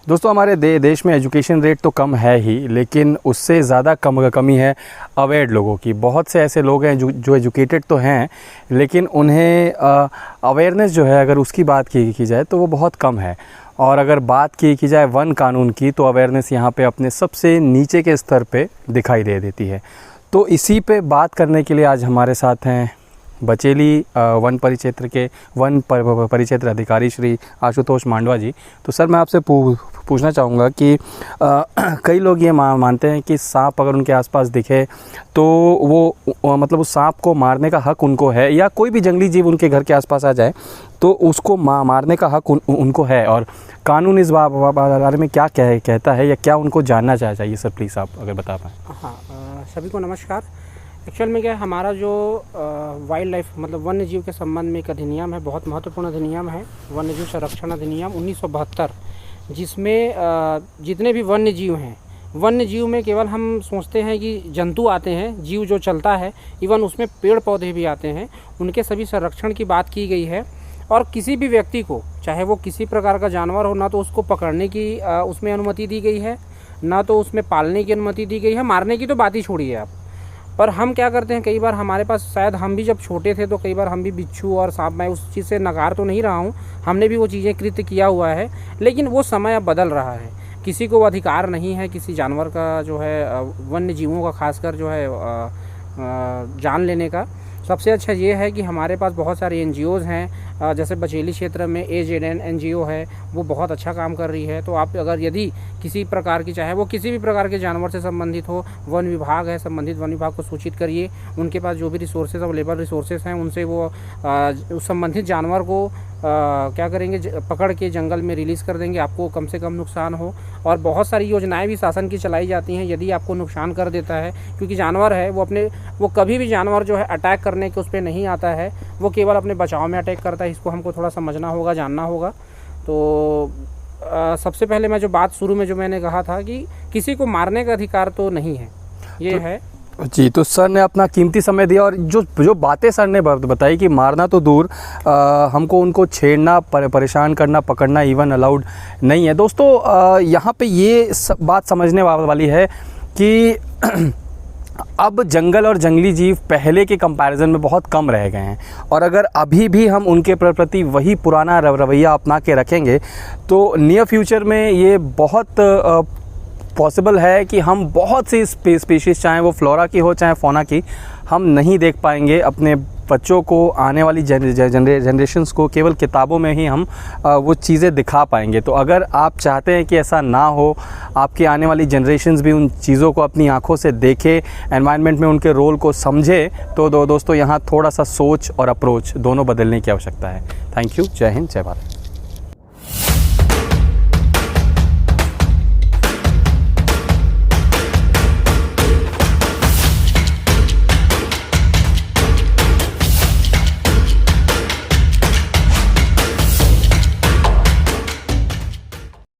दोस्तों हमारे देश में एजुकेशन रेट तो कम है ही, लेकिन उससे ज़्यादा कमी है अवेयर लोगों की। बहुत से ऐसे लोग हैं जो एजुकेटेड तो हैं, लेकिन उन्हें अवेयरनेस जो है, अगर उसकी बात की जाए तो वो बहुत कम है। और अगर बात की जाए वन कानून की, तो अवेयरनेस यहाँ पे अपने सबसे नीचे के स्तर पे दिखाई देती है। तो इसी पे बात करने के लिए आज हमारे साथ हैं बचेली वन परिक्षेत्र अधिकारी श्री आशुतोष मांडवा जी। तो सर, मैं आपसे पूछना चाहूँगा कि कई लोग ये मानते हैं कि सांप अगर उनके आसपास दिखे तो वो मतलब उस सांप को मारने का हक उनको है, या कोई भी जंगली जीव उनके घर के आसपास आ जाए तो उसको मारने का हक उनको है। और कानून इस बारे में क्या कहता है, या क्या उनको जानना चाहिए? सर प्लीज़ आप अगर बता पाएँ। हाँ, सभी को नमस्कार। एक्चुअल में क्या है, हमारा जो वाइल्ड लाइफ मतलब वन्य जीव के संबंध में एक अधिनियम है, बहुत महत्वपूर्ण अधिनियम है, वन्य जीव संरक्षण अधिनियम 1972, जिसमें जितने भी वन्य जीव हैं, वन्य जीव में केवल हम सोचते हैं कि जंतु आते हैं, जीव जो चलता है, इवन उसमें पेड़ पौधे भी आते हैं, उनके सभी संरक्षण की बात की गई है। और किसी भी व्यक्ति को, चाहे वो किसी प्रकार का जानवर हो, ना तो उसको पकड़ने की उसमें अनुमति दी गई है, ना तो उसमें पालने की अनुमति दी गई है। मारने की तो बात ही छोड़िए आप। पर हम क्या करते हैं, कई बार हमारे पास, शायद हम भी जब छोटे थे तो कई बार हम भी बिच्छू और सांप, मैं उस चीज़ से नकार तो नहीं रहा हूँ, हमने भी वो चीज़ें कृत्य किया हुआ है, लेकिन वो समय अब बदल रहा है। किसी को अधिकार नहीं है किसी जानवर का जो है, वन्य जीवों का खासकर जो है जान लेने का। सबसे अच्छा ये है कि हमारे पास बहुत सारे NGOs हैं, जैसे बचेली क्षेत्र में AZN NGO है, वो बहुत अच्छा काम कर रही है। तो आप अगर यदि किसी प्रकार की, चाहे वो किसी भी प्रकार के जानवर से संबंधित हो, वन विभाग है, संबंधित वन विभाग को सूचित करिए। उनके पास जो भी रिसोर्सेज अवेलेबल रिसोर्सेज हैं, उनसे वो उस संबंधित जानवर को क्या करेंगे, पकड़ के जंगल में रिलीज़ कर देंगे, आपको कम से कम नुकसान हो। और बहुत सारी योजनाएं भी शासन की चलाई जाती हैं, यदि आपको नुकसान कर देता है, क्योंकि जानवर है वो कभी भी जानवर जो है अटैक करने के उस पर नहीं आता है, वो केवल अपने बचाव में अटैक करता है। इसको हमको थोड़ा समझना होगा, जानना होगा। तो सबसे पहले मैं जो बात शुरू में जो मैंने कहा था कि किसी को मारने का अधिकार तो नहीं है, ये है जी। तो सर ने अपना कीमती समय दिया, और जो बातें सर ने बताई कि मारना तो दूर, हमको उनको छेड़ना, परेशान करना, पकड़ना इवन अलाउड नहीं है। दोस्तों यहाँ पे ये बात समझने वाली है कि अब जंगल और जंगली जीव पहले के कंपैरिजन में बहुत कम रह गए हैं, और अगर अभी भी हम उनके प्रति वही पुराना रवैया अपना के रखेंगे तो नियर फ्यूचर में ये बहुत पॉसिबल है कि हम बहुत सी स्पीशीज़, चाहे वो फ्लोरा की हो चाहे फौना की, हम नहीं देख पाएंगे। अपने बच्चों को, आने वाली जनरेशन्स को केवल किताबों में ही हम वो चीज़ें दिखा पाएंगे। तो अगर आप चाहते हैं कि ऐसा ना हो, आपकी आने वाली जनरेशन्स भी उन चीज़ों को अपनी आंखों से देखे, एनवायरनमेंट में उनके रोल को समझे, तो दोस्तों यहाँ थोड़ा सा सोच और अप्रोच दोनों बदलने की आवश्यकता है। Thank you. जय हिंद, जय भारत।